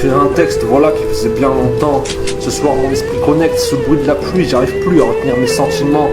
écrire un texte, voilà, qui faisait bien longtemps. Ce soir mon esprit connecte, sous le bruit de la pluie, j'arrive plus à retenir mes sentiments.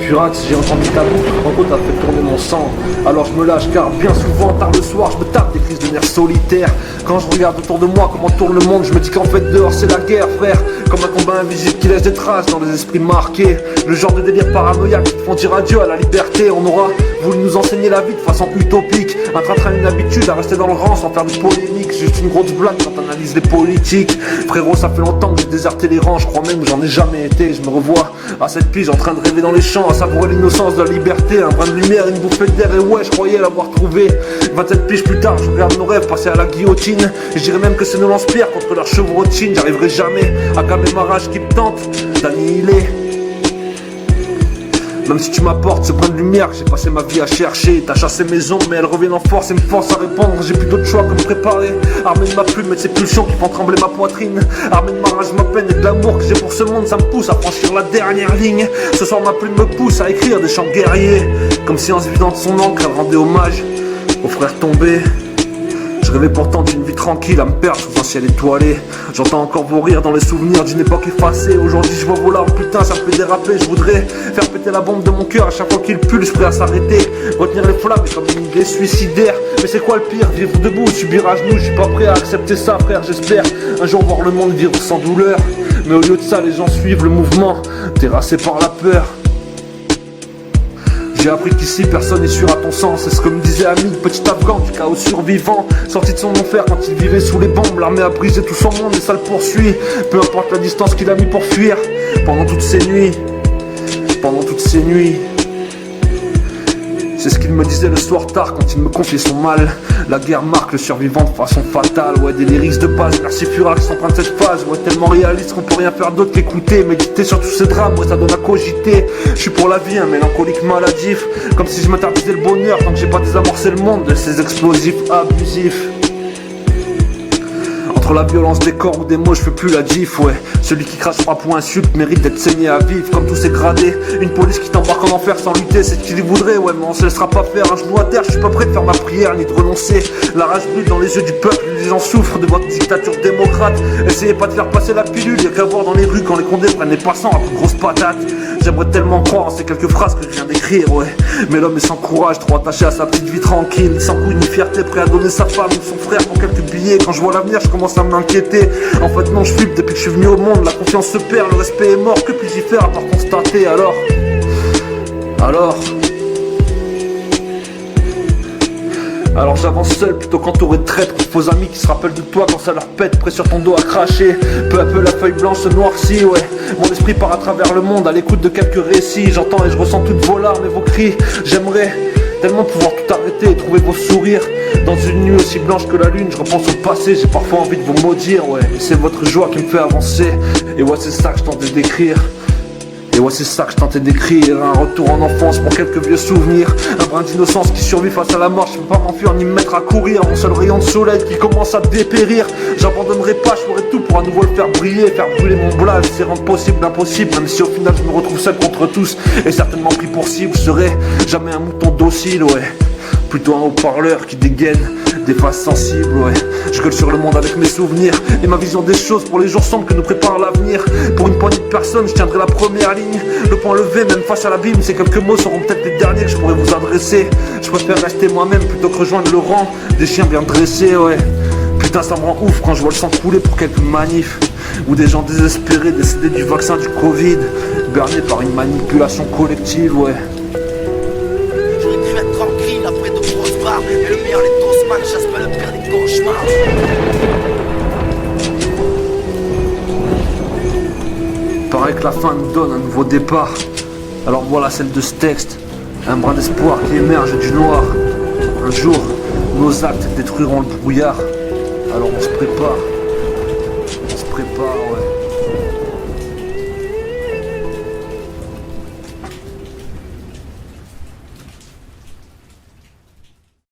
Furax, j'ai entendu ta boucle, Franco t'a fait tourner mon sang. Alors je me lâche car bien souvent, tard le soir, je me tape des crises de nerfs solitaires. Quand je regarde autour de moi comment tourne le monde, je me dis qu'en fait dehors c'est la guerre, frère. Comme un combat invisible qui laisse des traces dans les esprits marqués. Le genre de délire paranoïaque qui te font dire adieu à la liberté. On aura voulu nous enseigner la vie de façon utopique. Un train-train, une habitude à rester dans le rang sans faire de polémique. Juste une grosse blague quand t'analyses les politiques. Frérot, ça fait longtemps que j'ai déserté les rangs, je crois même que j'en ai jamais été. Je me revois à cette pige en train de rêver dans les champs, à savourer l'innocence de la liberté. Un brin de lumière, une bouffée d'air et ouais, je croyais l'avoir trouvé. 27 piges plus tard, je regarde nos rêves passer à la guillotine. Et je dirais même que c'est nos lance-pierres contre leurs chevrotines. J'arriverai jamais à calmer ma rage qui me tente d'annihiler. Même si tu m'apportes ce brin de lumière que j'ai passé ma vie à chercher. T'as chassé mes ombres mais elles reviennent en force et me forcent à répondre. J'ai plus d'autre choix que me préparer. Armé de ma plume et de ces pulsions qui font trembler ma poitrine. Armé de ma rage, ma peine et de l'amour que j'ai pour ce monde. Ça me pousse à franchir la dernière ligne. Ce soir ma plume me pousse à écrire des chants guerriers. Comme si en se vidant de son encre elle rendait hommage aux frères tombés. Je rêvais pourtant d'une vie tranquille à me perdre sous un ciel étoilé. J'entends encore vos rires dans les souvenirs d'une époque effacée. Aujourd'hui je vois vos larmes, putain ça me fait déraper. Je voudrais faire péter la bombe de mon cœur à chaque fois qu'il pulse, prêt à s'arrêter. Retenir les flammes est comme une idée suicidaire. Mais c'est quoi le pire, vivre debout ou subir à genoux? Je suis pas prêt à accepter ça frère, j'espère un jour voir le monde vivre sans douleur. Mais au lieu de ça les gens suivent le mouvement, terrassés par la peur. J'ai appris qu'ici personne n'est sûr à ton sens. C'est ce que me disait Ami, petit Afghan du chaos survivant. Sorti de son enfer quand il vivait sous les bombes. L'armée a brisé tout son monde et ça le poursuit. Peu importe la distance qu'il a mis pour fuir. Pendant toutes ces nuits. C'est ce qu'il me disait le soir tard quand il me confiait son mal. La guerre marque le survivant de façon fatale. Ouais, des lyrics de base, merci Furax emprunte cette phase. Ouais, tellement réaliste qu'on peut rien faire d'autre qu'écouter. Méditer sur tous ces drames, ouais, ça donne à cogiter. Je suis pour la vie, un mélancolique maladif. Comme si je m'interdisais le bonheur tant que j'ai pas désamorcé le monde de ces explosifs abusifs. Entre la violence des corps ou des mots, je fais plus la diff, ouais. Celui qui crache frappe ou insulte mérite d'être saigné à vif, comme tous ces gradés. Une police qui t'embarque en enfer sans lutter, c'est ce qu'il y voudrait, ouais, mais on se laissera pas faire un genou à terre. Je suis pas prêt de faire ma prière ni de renoncer. La rage brûle dans les yeux du peuple, les gens souffrent de votre dictature démocrate. Essayez pas de faire passer la pilule, y'a qu'à voir dans les rues quand les condés prennent les passants à plus grosse patate. J'aimerais tellement croire en ces quelques phrases que je viens d'écrire, ouais. Mais l'homme est sans courage, trop attaché à sa petite vie tranquille, sans couille ni fierté, prêt à donner sa femme ou son frère pour quelques billets. Quand je vois l'avenir, je commence à m'inquiéter. En fait non, je flippe depuis que je suis venu au monde. La confiance se perd, le respect est mort. Que puis-je y faire à part constater? Alors j'avance seul plutôt qu'entouré de traîtres, de faux amis qui se rappellent de toi quand ça leur pète, près sur ton dos à cracher. Peu à peu la feuille blanche se noircit, ouais. Mon esprit part à travers le monde à l'écoute de quelques récits. J'entends et je ressens toutes vos larmes et vos cris. J'aimerais tellement pouvoir tout arrêter et trouver vos sourires. Dans une nuit aussi blanche que la lune, je repense au passé, j'ai parfois envie de vous maudire, ouais. Mais c'est votre joie qui me fait avancer. Et ouais, c'est ça que je tentais d'écrire. Un retour en enfance pour quelques vieux souvenirs. Un brin d'innocence qui survit face à la mort. Je peux pas m'enfuir ni me mettre à courir. Mon seul rayon de soleil qui commence à dépérir. J'abandonnerai pas, je ferai tout pour à nouveau le faire briller. Faire brûler mon blaze, c'est rendre possible l'impossible. Même si au final je me retrouve seul contre tous et certainement pris pour cible. Je serai jamais un mouton docile, ouais. Plutôt un haut-parleur qui dégaine des faces sensibles, ouais. Je gueule sur le monde avec mes souvenirs et ma vision des choses pour les jours sombres que nous prépare l'avenir. Pour une poignée de personnes, je tiendrai la première ligne. Le poing levé, même face à l'abîme. Ces quelques mots seront peut-être les derniers que je pourrai vous adresser. Je préfère rester moi-même plutôt que rejoindre le rang des chiens bien dressés, ouais. Putain, ça me rend ouf quand je vois le sang couler pour quelques manifs. Ou des gens désespérés décédés du vaccin du Covid, bernés par une manipulation collective, ouais. Après de grosses barres, et le meilleur les tosman chasse pas le pire des cauchemars. Paraît que la fin nous donne un nouveau départ. Alors voilà celle de ce texte. Un brin d'espoir qui émerge du noir. Un jour, nos actes détruiront le brouillard. Alors on se prépare, ouais.